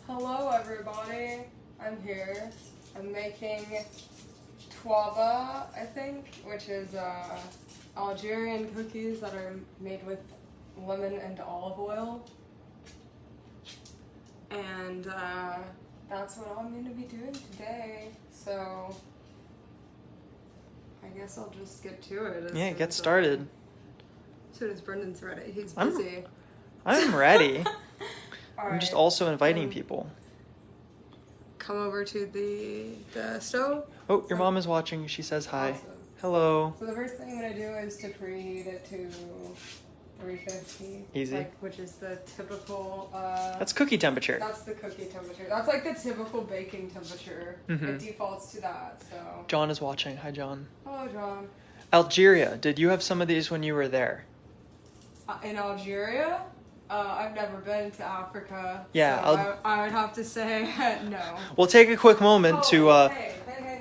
Hello everybody, I'm here. I'm making Twabaa, I think, which is Algerian cookies that are made with lemon and olive oil. And that's what I'm going to be doing today. So I guess I'll just get to it. Yeah, get started. As soon as Brendan's ready. He's busy. I'm ready. All I'm just right. also inviting people. Come over to the stove. Oh, your mom is watching. She says hi. Awesome. Hello. So the first thing I'm gonna do is to preheat it to 350. Easy. Which is the typical. That's cookie temperature. That's the cookie temperature. That's like the typical baking temperature. It defaults to that. So. John is watching. Hi, John. Hello, John. Algeria. Did you have some of these when you were there? In Algeria? I've never been to Africa. Yeah, so I would have to say no. We'll take a quick moment to. Hey.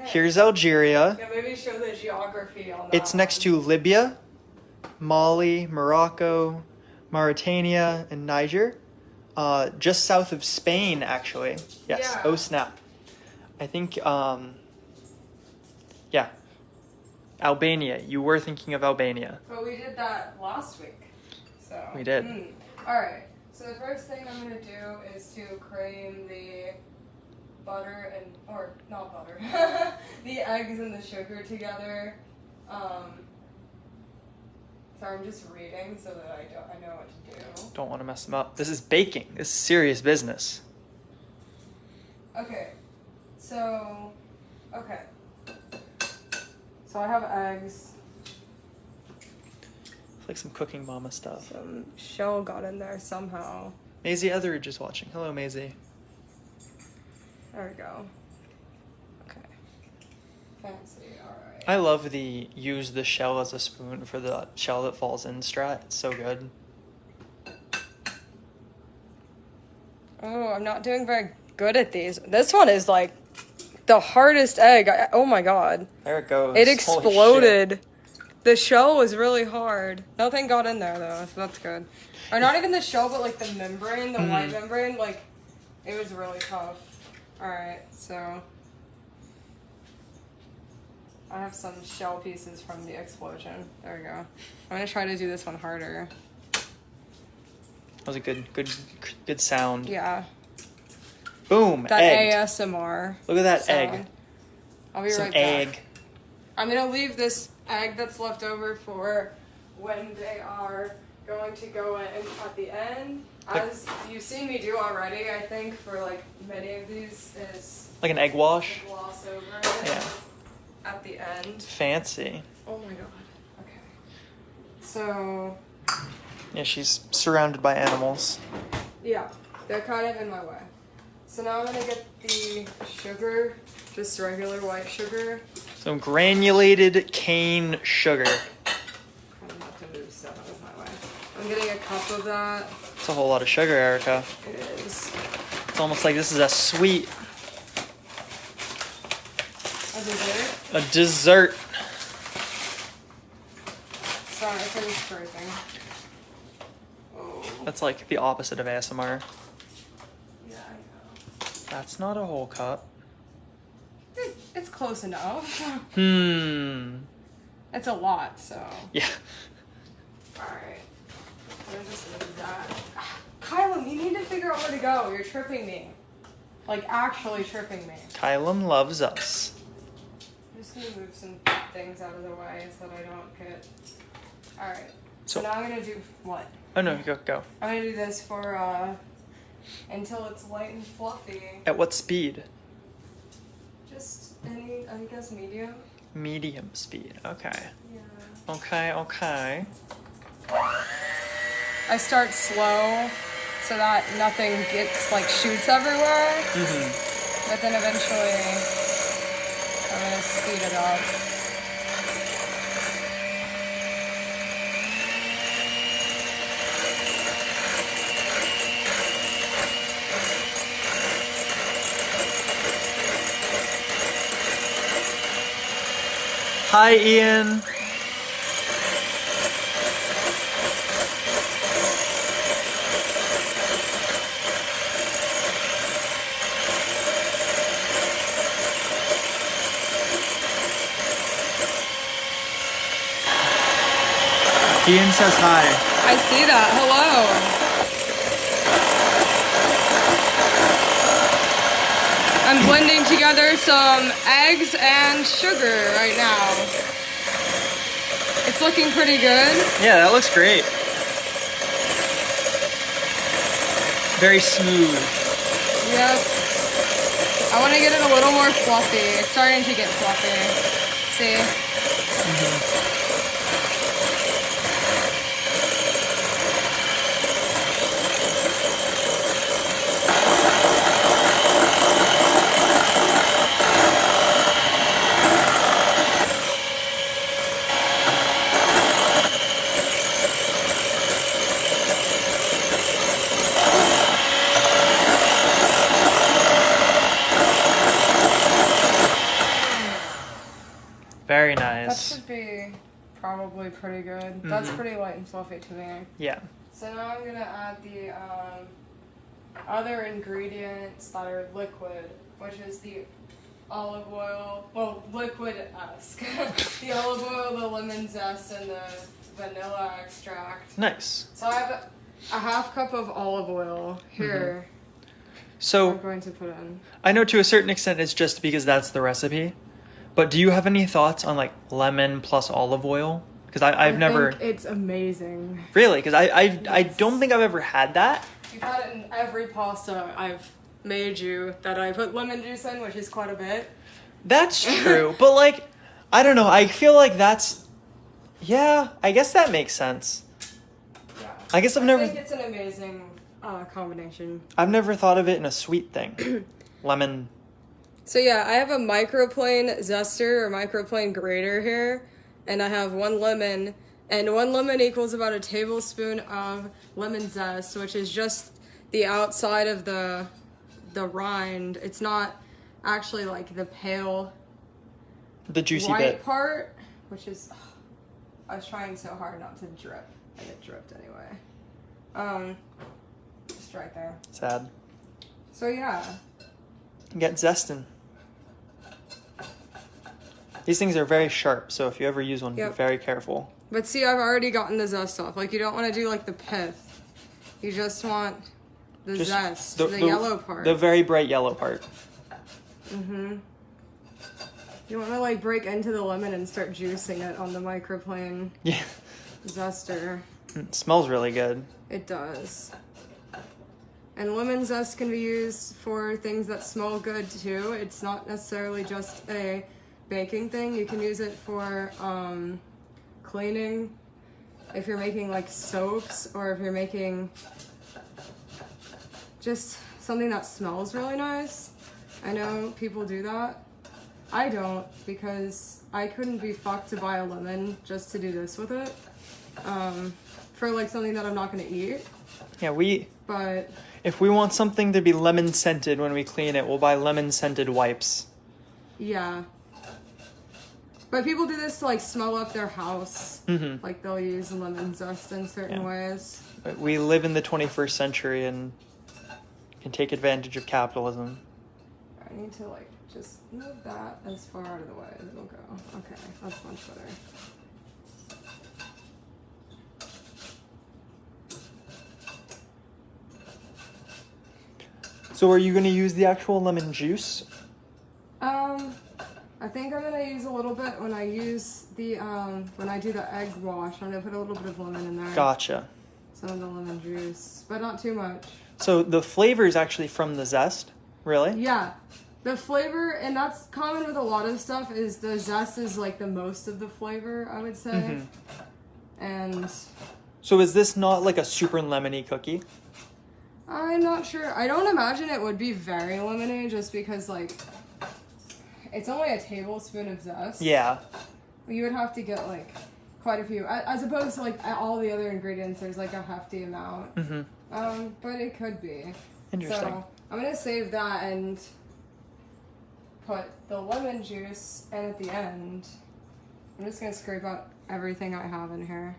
Here's Algeria. Yeah, maybe show the geography on that. It's next to Libya, Mali, Morocco, Mauritania, and Niger. Just south of Spain, actually. Yes. Yeah. Oh, snap. I think, yeah. Albania. You were thinking of Albania. But we did that last week. So. We did. Alright. So the first thing I'm going to do is to cream the butter or not butter, the eggs and the sugar together. Sorry, I'm just reading so that I know what to do. Don't want to mess them up. This is baking. This is serious business. Okay, so I have eggs. It's like some cooking mama stuff. Some shell got in there somehow. Maisie Etheridge is watching. Hello, Maisie. There we go. Okay. Fancy, alright. I love the use the shell as a spoon for the shell that falls in strat. It's so good. Oh, I'm not doing very good at these. This one is like the hardest egg. Oh my god. There it goes. It exploded. The shell was really hard. Nothing got in there though, so that's good. Or not even the shell, but like the membrane, the white membrane, like it was really tough. Alright, so I have some shell pieces from the explosion. There we go. I'm gonna try to do this one harder. That was a good sound. Yeah. Boom. That egg. ASMR. Look at that sound. egg. I'll be Some right back. egg. I'm gonna leave this egg that's left over for when they are going to go in at the end. As you've seen me do already, I think, for like many of these is Like an egg wash? gloss over it Yeah. at the end. Fancy. Oh my god. Okay. So, Yeah, she's surrounded by animals. yeah, they're kind of in my way. So now I'm gonna get the sugar, just regular white sugar. Some granulated cane sugar. I'm not to move stuff out of my way. I'm getting a cup of that. It's a whole lot of sugar, Erica. It is. It's almost like this is a sweet. A dessert? A dessert. Sorry for the scraping. Oh. That's like the opposite of ASMR. Yeah, I know. That's not a whole cup. It's close enough. It's a lot, so. Yeah. Alright. I'm gonna just leave that. Kylan, you need to figure out where to go. You're tripping me. Like, actually tripping me. Kylam loves us. I'm just gonna move some things out of the way so that I don't get. Alright. So now I'm gonna do what? Oh no, go. I'm gonna do this for, until it's light and fluffy. At what speed? Just any, I guess, medium. Medium speed. Okay. Yeah. Okay. I start slow so that nothing gets like shoots everywhere. But then eventually I'm gonna speed it up. Hi, Ian. Ian says hi. I see that. Hello. I'm blending together some eggs and sugar right now. It's looking pretty good. Yeah, that looks great. Very smooth. Yep. I want to get it a little more fluffy. It's starting to get fluffy. See? Very That nice. should be probably pretty good. That's pretty light and fluffy to me. Yeah. So now I'm gonna add the other ingredients that are liquid, which is the olive oil. Well, liquid-esque. The olive oil, the lemon zest, and the vanilla extract. Nice. So I have a half cup of olive oil here. So I'm going to put in. I know to a certain extent it's just because that's the recipe. But do you have any thoughts on like lemon plus olive oil? Because I've never. Think it's amazing. Really? Because I don't think I've ever had that. You've had it in every pasta I've made you that I put lemon juice in, which is quite a bit. That's true. But like, I don't know. I feel like that's. Yeah, I guess that makes sense. Yeah. I guess I think it's an amazing combination. I've never thought of it in a sweet thing. Lemon. So yeah, I have a microplane zester or microplane grater here, and I have 1 lemon, and 1 lemon equals about a tablespoon of lemon zest, which is just the outside of the rind. It's not actually like the pale The juicy white bit. part, which is, I was trying so hard not to drip, and it dripped anyway. Just right there. Sad. So yeah. Get zestin'. These things are very sharp, so if you ever use one, Yep. be very careful. But see, I've already gotten the zest off. Like, you don't want to do, like, the pith. You just want the Just zest, the yellow part. The very bright yellow part. You want to, like, break into the lemon and start juicing it on the microplane Yeah. zester. It smells really good. It does. And lemon zest can be used for things that smell good, too. It's not necessarily just a baking thing. You can use it for cleaning, if you're making like soaps, or if you're making just something that smells really nice. I know people do that. I don't, because I couldn't be fucked to buy a lemon just to do this with it, for like something that I'm not gonna eat. Yeah, But if we want something to be lemon scented when we clean it, we'll buy lemon scented wipes. yeah. But people do this to like smell up their house. Like they'll use lemon zest in certain ways. But we live in the 21st century and can take advantage of capitalism. I need to like just move that as far out of the way as it'll go. Okay, that's much better. So are you going to use the actual lemon juice? I think I'm gonna use a little bit when I use the when I do the egg wash. I'm gonna put a little bit of lemon in there. Gotcha. Some of the lemon juice, but not too much. So the flavor is actually from the zest? Really? Yeah. The flavor, and that's common with a lot of stuff, is the zest is like the most of the flavor, I would say. And so is this not like a super lemony cookie? I'm not sure. I don't imagine it would be very lemony, just because like it's only a tablespoon of zest. Yeah. You would have to get like quite a few, as opposed to like all the other ingredients. There's like a hefty amount. But it could be. Interesting. So I'm gonna save that and put the lemon juice, and at the end, I'm just gonna scrape out everything I have in here,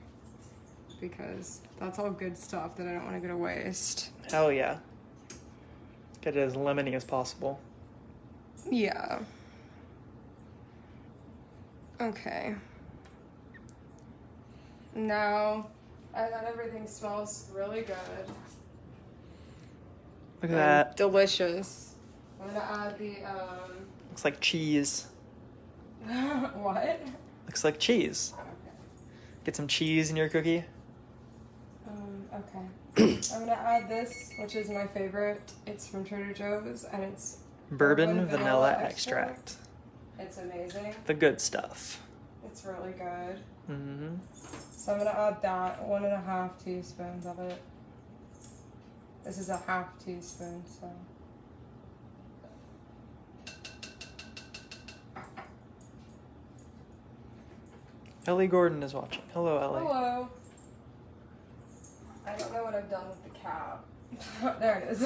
because that's all good stuff that I don't want to go to waste. Hell yeah. Get it as lemony as possible. Yeah. Okay. Now, and then everything smells really good. Look at that. Delicious. I'm gonna add the Looks like cheese. what? Looks like cheese. Okay. Get some cheese in your cookie. Okay. I'm gonna add this, which is my favorite. It's from Trader Joe's, and it's Bourbon vanilla extract. It's amazing. The good stuff. It's really good. Mm-hmm. So I'm gonna add that 1.5 teaspoons of it. This is a 1/2 teaspoon, so. Ellie Gordon is watching. Hello, Ellie. Hello. I don't know what I've done with the cap. There it is.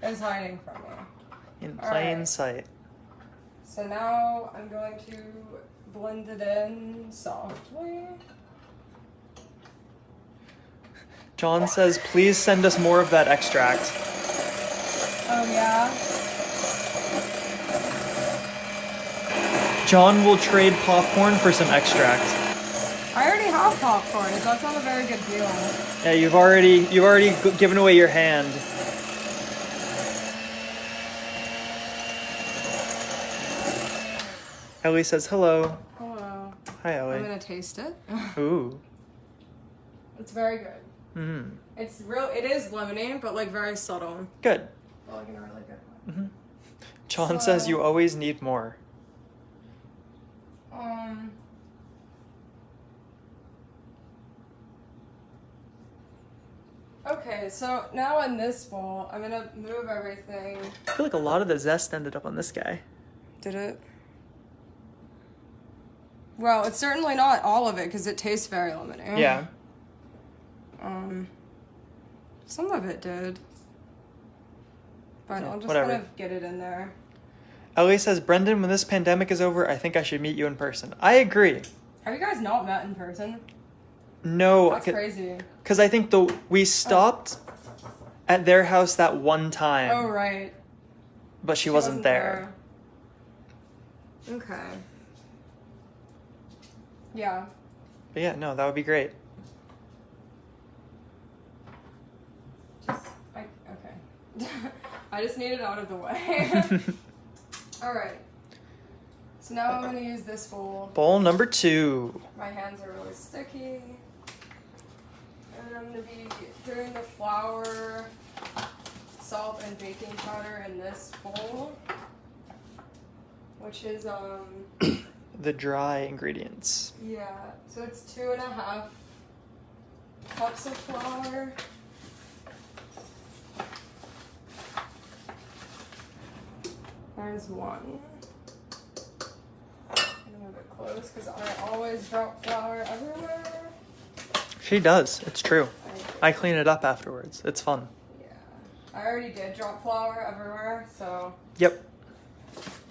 It's hiding from me. In plain Alright. sight. So now I'm going to blend it in softly. John says, please send us more of that extract. Oh yeah? John will trade popcorn for some extract. I already have popcorn, so that's not a very good deal. Yeah, you've already given away your hand. Ellie says hello. Hello. Hi, I'm Ellie. gonna taste it. Ooh. It's very good. Mm-hmm. It is lemonade, but like very subtle. Good. But like in a really good way. Mm-hmm. John says you always need more. Okay, so now in this bowl, I'm gonna move everything. I feel like a lot of the zest ended up on this guy. Did it? Well, it's certainly not all of it because it tastes very lemonade. Yeah. Some of it did. But Yeah, I'll just whatever. kind of get it in there. Ellie says, Brendan, when this pandemic is over, I think I should meet you in person. I agree. Have you guys not met in person? No. That's crazy. Because I think we stopped at their house that one time. Oh, right. But she wasn't there. Okay. Yeah. But yeah, no, that would be great. Okay. I just need it out of the way. Alright. So now I'm going to use this bowl. Bowl number 2. My hands are really sticky. And I'm going to be doing the flour, salt, and baking powder in this bowl. Which is, The dry ingredients. yeah, so it's 2.5 cups of flour. There's one. I'm gonna move it close because I always drop flour everywhere. She does. It's true. I clean it up afterwards. It's fun. Yeah. I already did drop flour everywhere, so. Yep.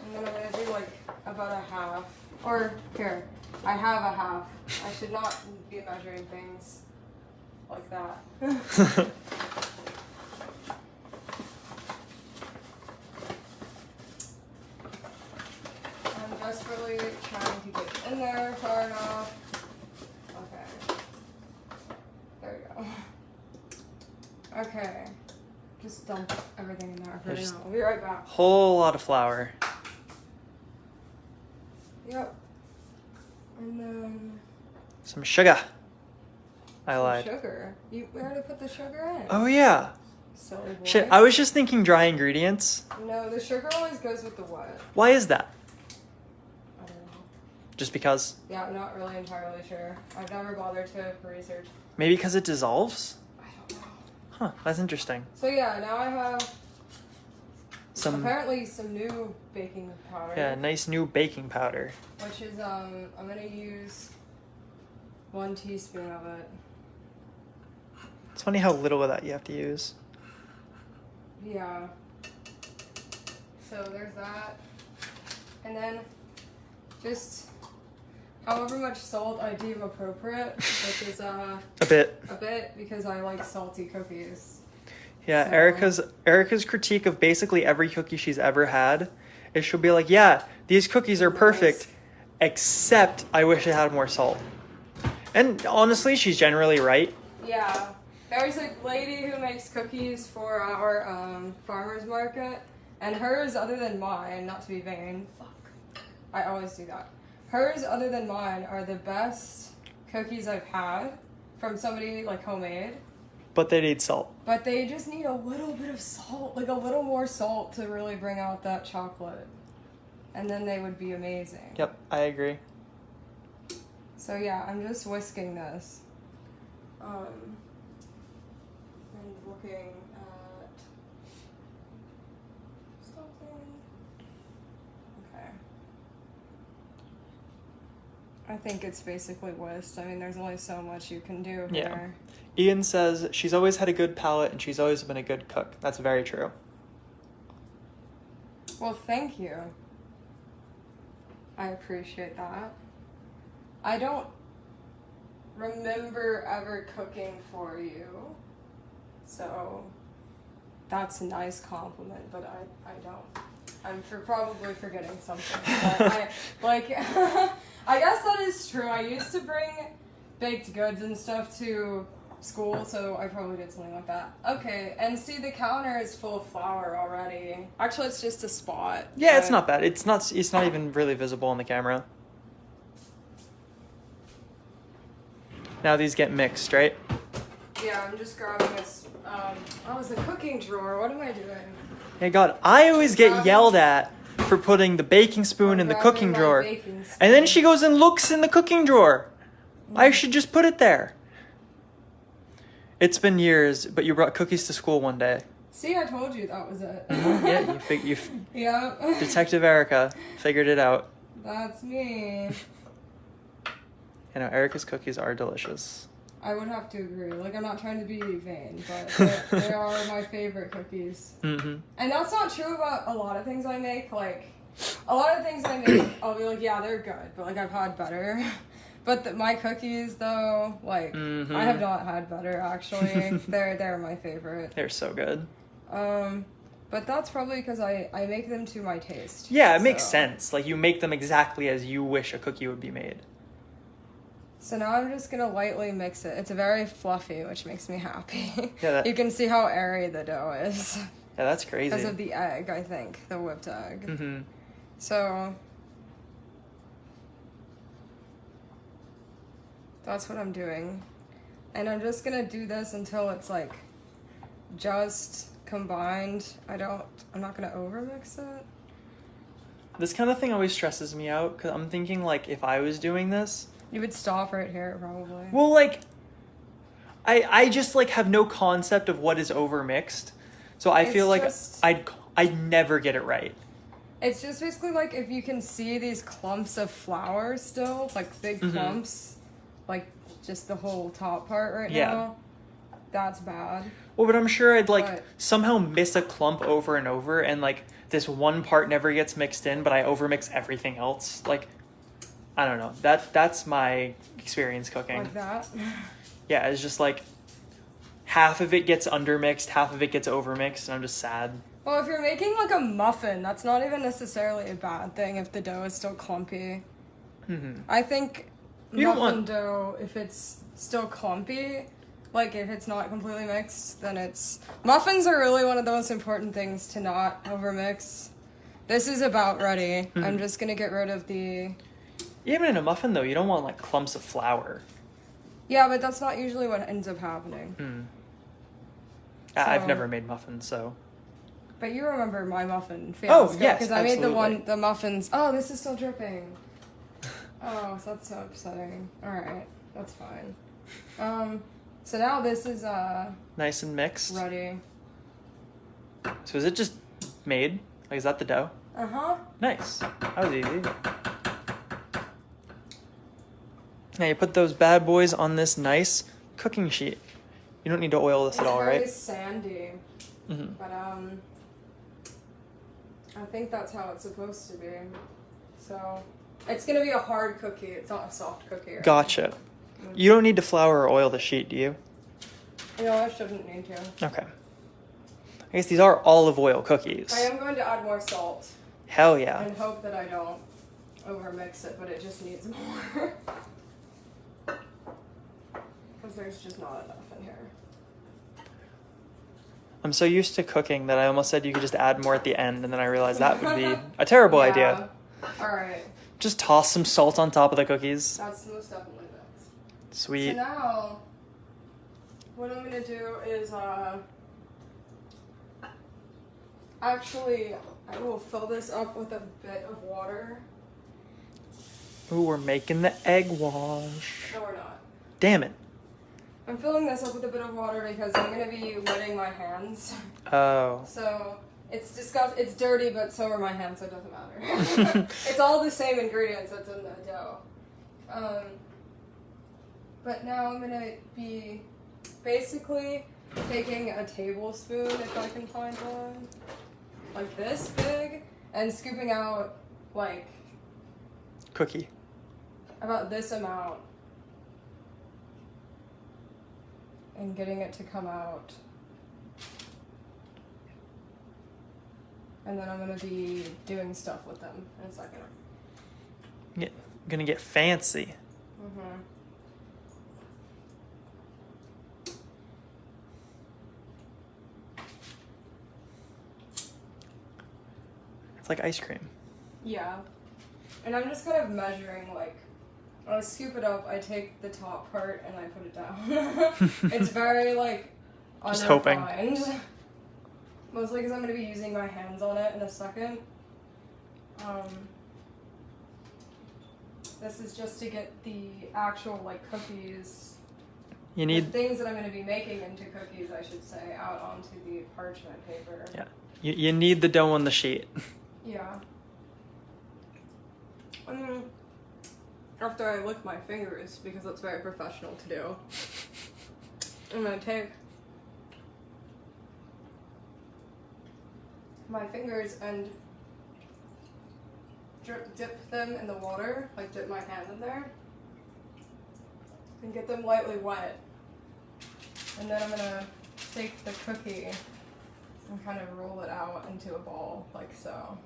And then I'm gonna do like about a half. Or here, I have a half. I should not be measuring things like that. I'm just really trying to get it in there far enough. Okay. There we go. Okay. Just dump everything in there for now. I'll be right back. Whole lot of flour. Yep. And then Some sugar. I some lied. sugar. We already put the sugar in. Oh yeah. Silly boy. Shit, I was just thinking dry ingredients. No, the sugar always goes with the what? Why is that? I don't know. Just because? Yeah, I'm not really entirely sure. I've never bothered to research. Maybe because it dissolves? I don't know. Huh, that's interesting. So yeah, now I have Some apparently some new baking powder. yeah, nice new baking powder. Which is I'm gonna use 1 teaspoon of it. It's funny how little of that you have to use. Yeah. So there's that. And then just however much salt I deem appropriate, which is A bit. a bit because I like salty cookies. Yeah, So- Erica's critique of basically every cookie she's ever had is she'll be like, yeah, these cookies are perfect, except I wish it had more salt. And honestly, she's generally right. Yeah. There's a lady who makes cookies for our farmer's market, and hers, other than mine, not to be vain, I always do that. Hers, other than mine, are the best cookies I've had from somebody, like, homemade. But they need salt. But they just need a little bit of salt, like a little more salt to really bring out that chocolate. And then they would be amazing. Yep, I agree. So yeah, I'm just whisking this. And looking at something. Okay. I think it's basically whisked. I mean, there's only so much you can do here. Ian says she's always had a good palate and she's always been a good cook. That's very true. Well, thank you. I appreciate that. I don't remember ever cooking for you, so that's a nice compliment, but I don't. I'm probably forgetting something. But I guess that is true. I used to bring baked goods and stuff to school, so I probably did something like that. Okay, and see, the counter is full of flour already. Actually, it's just a spot. Yeah, it's not bad. It's not even really visible on the camera. Now these get mixed, right? Yeah, I'm just grabbing this. It's a cooking drawer. What am I doing? Hey God, I always get yelled at for putting the baking spoon in the cooking drawer. And then she goes and looks in the cooking drawer. I should just put it there. It's been years, but you brought cookies to school one day. See, I told you that was it. Yeah, Yeah. Detective Erica figured it out. That's me. You know, Erica's cookies are delicious. I would have to agree. Like, I'm not trying to be vain, but they are my favorite cookies. Mm-hmm. And that's not true about a lot of things I make. Like, a lot of things I make, I'll be like, yeah, they're good, but, like, I've had better. But my cookies, though, like, I have not had better, actually. They're my favorite. They're so good. But that's probably because I make them to my taste. Yeah, it makes sense. Like, you make them exactly as you wish a cookie would be made. So now I'm just going to lightly mix it. It's very fluffy, which makes me happy. Yeah, you can see how airy the dough is. Yeah, that's crazy. Because of the egg, I think. The whipped egg. Mm-hmm. So that's what I'm doing. And I'm just going to do this until it's, like, just combined. I'm not going to overmix it. This kind of thing always stresses me out, because I'm thinking, like, if I was doing this... You would stop right here, probably. Well, like, I just, like, have no concept of what is overmixed. So I feel like I'd never get it right. It's just basically, like, if you can see these clumps of flour still, like, big clumps, like, just the whole top part right now, that's bad. Well, but I'm sure I'd, like, somehow miss a clump over and over, and, like, this one part never gets mixed in, but I overmix everything else. Like... I don't know. That's my experience cooking. Like that? Yeah, it's just like half of it gets undermixed, half of it gets overmixed, and I'm just sad. Well, if you're making like a muffin, that's not even necessarily a bad thing if the dough is still clumpy. Mm-hmm. I think muffin dough, if it's still clumpy, like if it's not completely mixed, then it's... Muffins are really one of the most important things to not overmix. This is about ready. Mm-hmm. I'm just going to get rid of the... Even in a muffin, though, you don't want, like, clumps of flour. Yeah, but that's not usually what ends up happening. I've never made muffins, so... But you remember my muffin fiasco. Oh, yes, because I made the muffins... Oh, this is still dripping. Oh, that's so upsetting. Alright, that's fine. So now this is, nice and mixed. Ready. So is it just made? Like, is that the dough? Uh-huh. Nice. That was easy. Now you put those bad boys on this nice cooking sheet. You don't need to oil this at all, right? It's very sandy. Mm-hmm. But I think that's how it's supposed to be. So it's gonna be a hard cookie. It's not a soft cookie. Gotcha. Mm-hmm. You don't need to flour or oil the sheet, do you? No, I shouldn't need to. Okay. I guess these are olive oil cookies. I am going to add more salt. Hell yeah. And hope that I don't overmix it, but it just needs more. because there's just not enough in here. I'm so used to cooking that I almost said you could just add more at the end, and then I realized that would be a terrible idea. Alright. Just toss some salt on top of the cookies. That's most definitely this. Sweet. So now, what I'm gonna do is, actually, I will fill this up with a bit of water. Ooh, we're making the egg wash. No, we're not. Damn it. I'm filling this up with a bit of water because I'm gonna be wetting my hands. Oh. So it's it's dirty, but so are my hands, so it doesn't matter. It's all the same ingredients that's in the dough. But now I'm gonna be basically taking a tablespoon, if I can find one, like this big, and scooping out like Cookie. about this amount. And getting it to come out. And then I'm gonna be doing stuff with them in a second. Gonna get fancy. Mm-hmm. It's like ice cream. Yeah. And I'm just kind of measuring, like, when I scoop it up, I take the top part and I put it down. It's very, like, just hoping. Mostly because I'm going to be using my hands on it in a second. This is just to get the actual, like, cookies. You need the things that I'm going to be making into cookies, I should say, out onto the parchment paper. Yeah. You need the dough on the sheet. Yeah. After I lick my fingers, because that's very professional to do, I'm gonna take my fingers and dip them in the water, like dip my hand in there, and get them lightly wet. And then I'm gonna take the cookie and kind of roll it out into a ball, like so.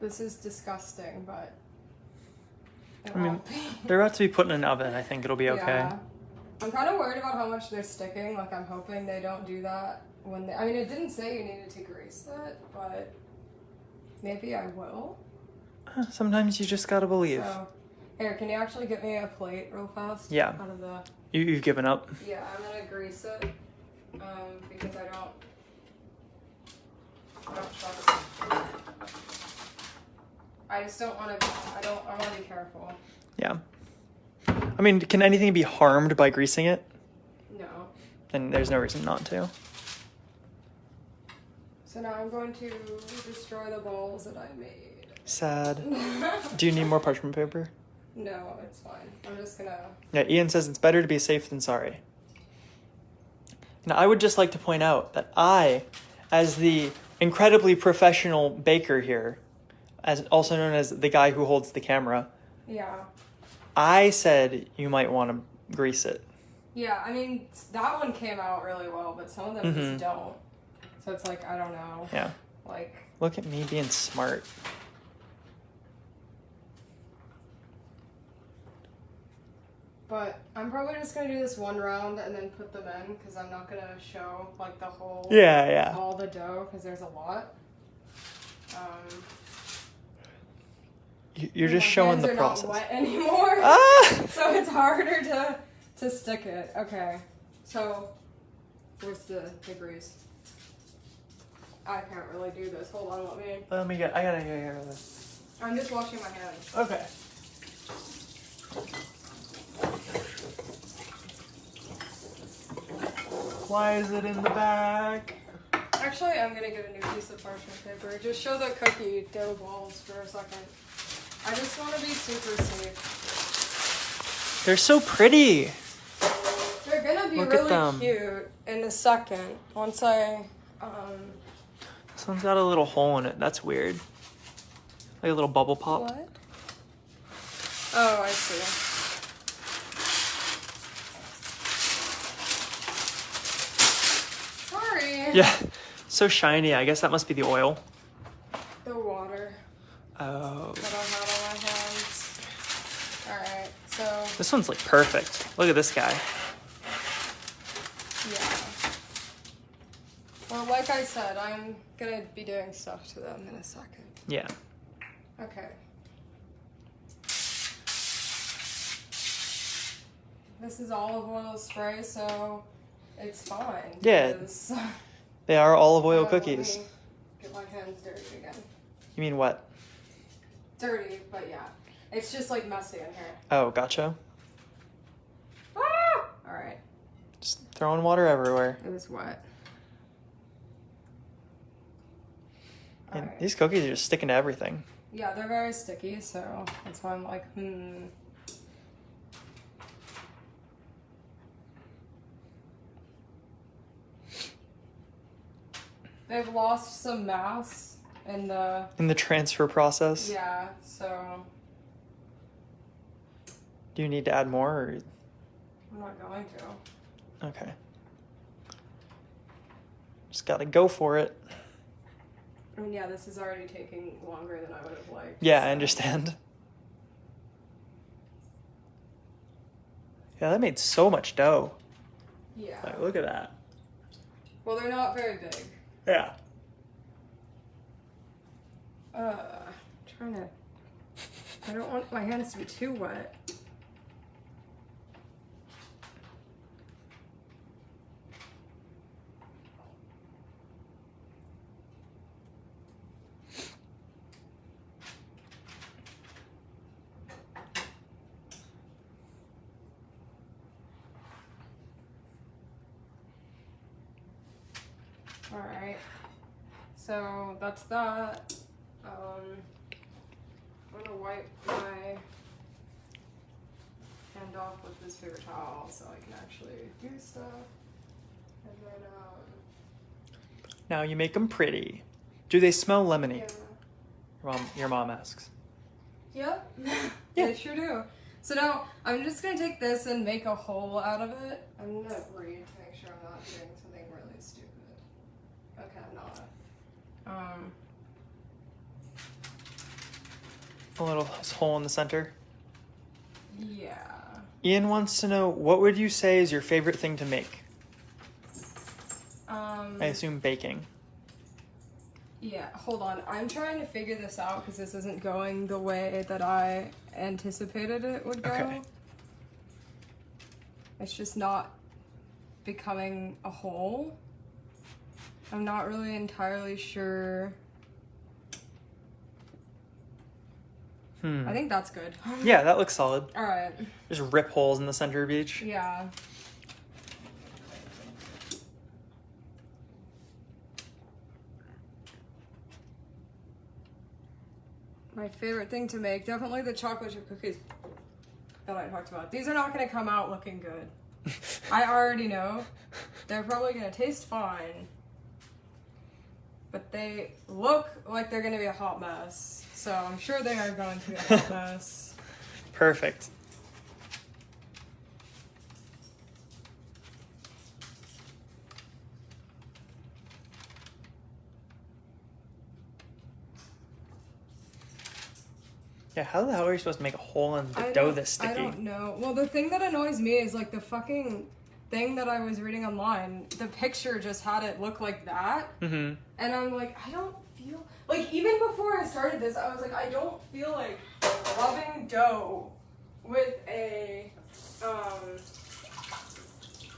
This is disgusting, but it won't be. They're about to be put in an oven. I think it'll be okay. Yeah. I'm kind of worried about how much they're sticking. Like, I'm hoping they don't do that when they... I mean, it didn't say you needed to grease it, but maybe I will. Sometimes you just gotta believe. So, here, can you actually get me a plate real fast? Yeah. Out of the... You've given up? Yeah, I'm gonna grease it, because I don't trust it. I just don't want to, I want to be careful. Yeah. I mean, can anything be harmed by greasing it? No. Then there's no reason not to. So now I'm going to destroy the balls that I made. Sad. Do you need more parchment paper? No, it's fine. I'm just gonna... Yeah, Ian says it's better to be safe than sorry. Now, I would just like to point out that I, as the incredibly professional baker here, as also known as the guy who holds the camera. Yeah. I said you might want to grease it. Yeah, I mean, that one came out really well, but some of them just don't. So it's like, I don't know. Yeah. Like... Look at me being smart. But I'm probably just going to do this one round and then put them in, because I'm not going to show, like, the whole... Yeah. All the dough, because there's a lot. You're just showing the process. Not wet anymore, so it's harder to stick it. Okay, so where's the grease? I can't really do this. Hold on, I gotta hear this. I'm just washing my hands. Okay. Why is it in the back? Actually, I'm gonna get a new piece of parchment paper. Just show the cookie dough balls for a second. I just want to be super safe. They're so pretty. They're gonna be Look at really them. cute in a second. Once I, This one's got a little hole in it. That's weird. Like a little bubble pop. What? Oh, I see. Sorry. Yeah, so shiny. I guess that must be the oil. The water Oh. that I had on my hands. Alright, so... This one's like perfect. Look at this guy. Yeah. Well, like I said, I'm gonna be doing stuff to them in a second. Yeah. Okay. This is olive oil spray, so it's fine. Yeah. because- They are olive oil Let me cookies. get my hands dirty again. You mean what? Dirty, but yeah. It's just like messy in here. Oh, gotcha. Ah! Alright. Just throwing water everywhere. It was wet. And Alright. these cookies are just sticking to everything. Yeah, they're very sticky, so that's why I'm like, They've lost some mass in the... In the transfer process? Yeah, so... Do you need to add more? Or... I'm not going to. Okay. Just gotta go for it. I mean, yeah, this is already taking longer than I would have liked. Yeah, so. I understand. Yeah, that made so much dough. Yeah. Like, look at that. Well, they're not very big. Yeah. Trying to... I don't want my hands to be too wet. Alright, so that's that. I'm gonna wipe my hand off with this paper towel so I can actually do stuff. And then, Now you make them pretty. Do they smell lemony? yeah. Your mom asks. Yep, Yeah. they sure do. So now I'm just gonna take this and make a hole out of it. I'm gonna read to make sure I'm not doing something really stupid. Okay, I'm not. A little hole in the center. Yeah. Ian wants to know, what would you say is your favorite thing to make? I assume baking. Yeah, hold on. I'm trying to figure this out because this isn't going the way that I anticipated it would go. Okay. It's just not becoming a whole. I'm not really entirely sure. I think that's good. Yeah, that looks solid. Alright. Just rip holes in the center of each. Yeah. My favorite thing to make, definitely the chocolate chip cookies that I talked about. These are not going to come out looking good. I already know. They're probably going to taste fine. But they look like they're going to be a hot mess. So I'm sure they are going to be a hot mess. Perfect. Yeah, how the hell are you supposed to make a hole in the dough this sticky? I don't know. Well, the thing that annoys me is like the fucking thing that I was reading online. The picture just had it look like that. Mm-hmm. And I'm like, I don't feel... Like, even before I started this, I was like, I don't feel like rubbing dough with a...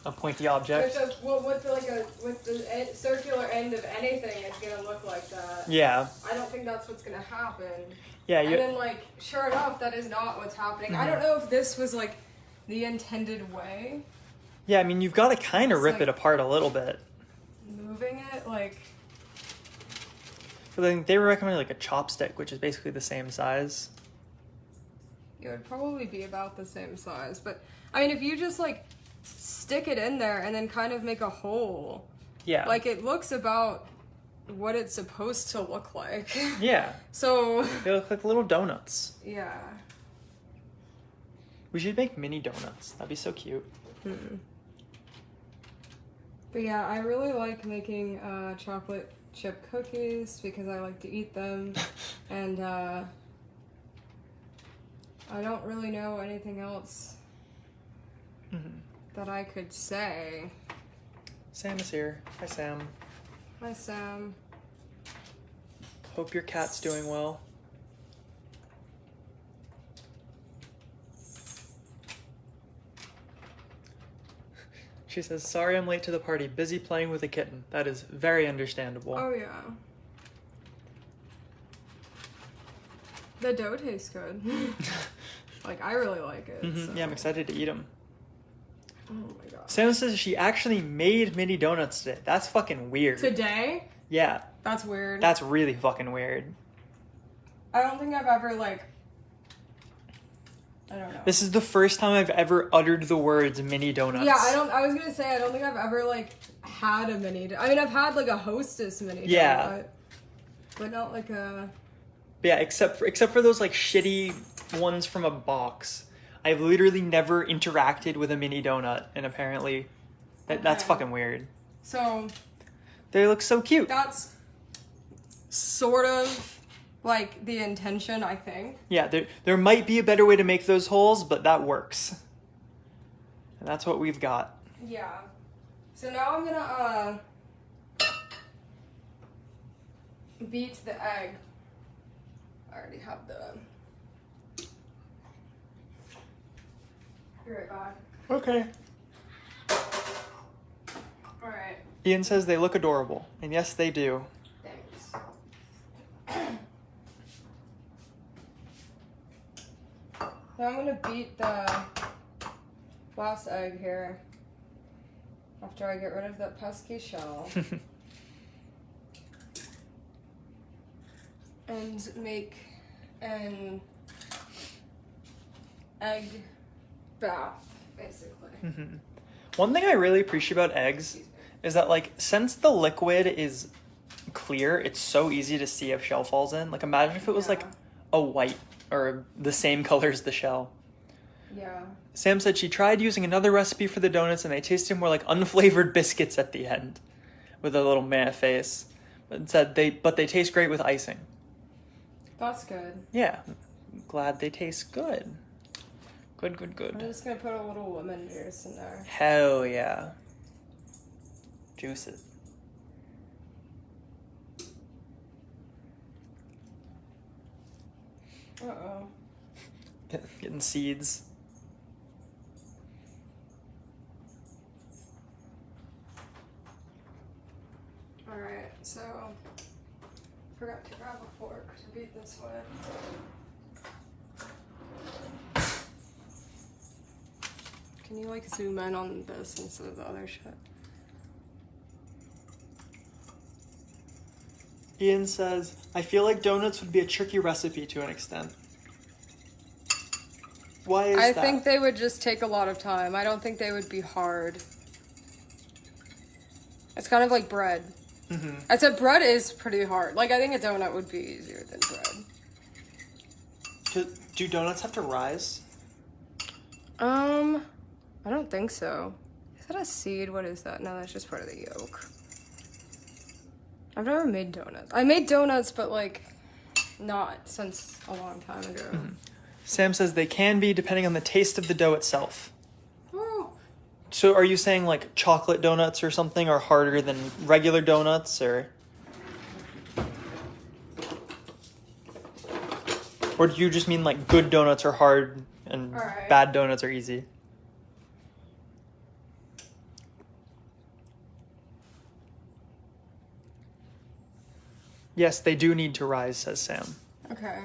A pointy object. With the circular end of anything, it's gonna look like that. Yeah. I don't think that's what's gonna happen. Yeah. And then, like, sure enough, that is not what's happening. I don't know if this was, like, the intended way. Yeah, I mean, you've got to kind of It's rip like- it apart a little bit. Moving it, like... But I think they recommend like a chopstick, which is basically the same size. It would probably be about the same size. But, I mean, if you just, like, stick it in there and then kind of make a hole... Yeah. Like, it looks about what it's supposed to look like. Yeah. So... They look like little donuts. Yeah. We should make mini donuts. That'd be so cute. But yeah, I really like making chocolate chip cookies because I like to eat them. And I don't really know anything else that I could say. Sam is here. Hi, Sam. Hi, Sam. Hope your cat's doing well. She says, sorry I'm late to the party. Busy playing with a kitten. That is very understandable. Oh, yeah. The dough tastes good. Like, I really like it. So. Yeah, I'm excited to eat them. Oh my god. Sam says she actually made mini donuts today. That's fucking weird. Today? Yeah. That's weird. That's really fucking weird. I don't think I've ever, like... I don't know. This is the first time I've ever uttered the words mini donuts. Yeah, I was gonna say, I don't think I've ever, like, had a mini... I mean, I've had, like, a Hostess mini donut. But not, like, a... Yeah, except for those, like, shitty ones from a box. I've literally never interacted with a mini donut, and apparently that's fucking weird. So... They look so cute. That's sort of... like the intention, I think. Yeah, there might be a better way to make those holes, but that works. And that's what we've got. Yeah. So now I'm gonna beat the egg. I already have the... Be right back. Okay. Alright. Ian says they look adorable. And yes, they do. Thanks. Now I'm gonna beat the last egg here after I get rid of that pesky shell and make an egg bath, basically. One thing I really appreciate about eggs is that, like, since the liquid is clear, it's so easy to see if shell falls in. Like, imagine if it was like a white or the same color as the shell. Yeah. Sam said she tried using another recipe for the donuts and they tasted more like unflavored biscuits at the end with a little meh face. But said they taste great with icing. That's good. Yeah. I'm glad they taste good. Good. I'm just gonna put a little lemon juice in there. Hell yeah. Juice it. Uh-oh. Getting seeds. Alright, so forgot to grab a fork to beat this one. Can you like zoom in on this instead of the other shit? Ian says, I feel like donuts would be a tricky recipe to an extent. Why is that? I think they would just take a lot of time. I don't think they would be hard. It's kind of like bread. I said bread is pretty hard. Like, I think a donut would be easier than bread. Do donuts have to rise? I don't think so. Is that a seed? What is that? No, that's just part of the yolk. I've never made donuts. I made donuts, but like, not since a long time ago. Sam says they can be depending on the taste of the dough itself. Oh. So are you saying like chocolate donuts or something are harder than regular donuts, or do you just mean like good donuts are hard and bad donuts are easy? Yes, they do need to rise, says Sam. Okay.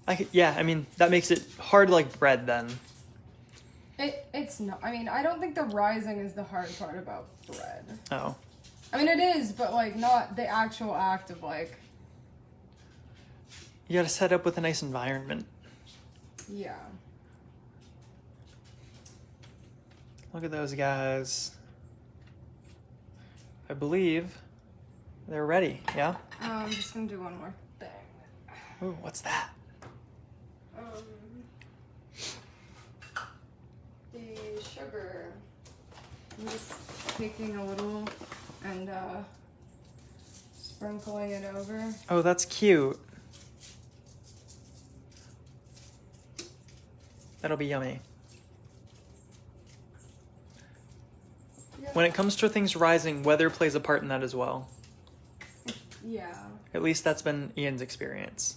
I mean, that makes it hard like bread then. It's not. I mean, I don't think the rising is the hard part about bread. Oh. I mean, it is, but like not the actual act of like. You gotta set up with a nice environment. Yeah. Look at those guys. I believe they're ready, yeah? I'm just gonna do one more thing. Ooh, what's that? The sugar. taking a little and sprinkling it over. Oh, that's cute. That'll be yummy. Yep. When it comes to things rising, weather plays a part in that as well. Yeah. At least that's been Ian's experience.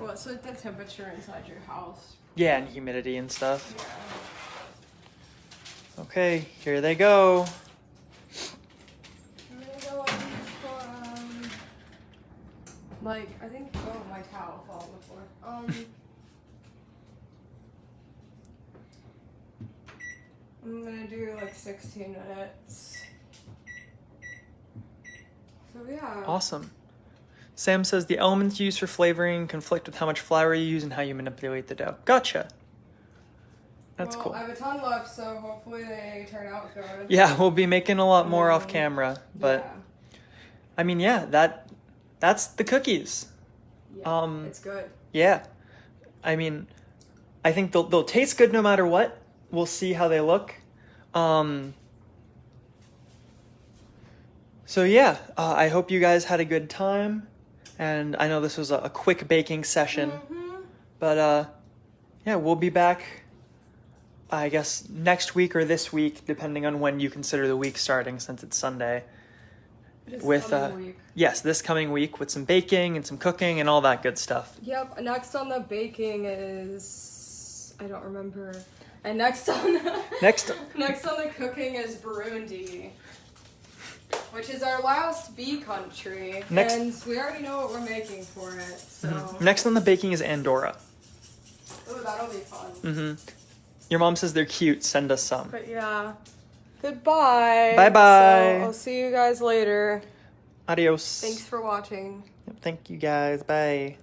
Well, it's like the temperature inside your house. Yeah, and humidity and stuff. Yeah. Okay, here they go. I'm gonna go on like, I think, oh, my towel fell on the floor. I'm gonna do like 16 minutes. So yeah. Awesome. Sam says the elements used for flavoring conflict with how much flour you use and how you manipulate the dough. Gotcha. That's well, cool. I have a ton left, so hopefully they turn out good. Yeah, we'll be making a lot more off camera, but yeah. I mean, yeah, that's the cookies. Yeah, it's good. Yeah. I mean, I think they'll taste good no matter what. We'll see how they look. So yeah, I hope you guys had a good time. And I know this was a quick baking session. But yeah, we'll be back, I guess, next week or this week, depending on when you consider the week starting, since it's Sunday. This coming week. Yes, this coming week with some baking and some cooking and all that good stuff. Yep. Next on the baking is, I don't remember. And next on the next on the cooking is Burundi, which is our last bee country. And we already know what we're making for it. So next on the baking is Andorra. Oh, that'll be fun. Your mom says they're cute. Send us some. But yeah. Goodbye. Bye-bye. So I'll see you guys later. Adios. Thanks for watching. Thank you guys. Bye.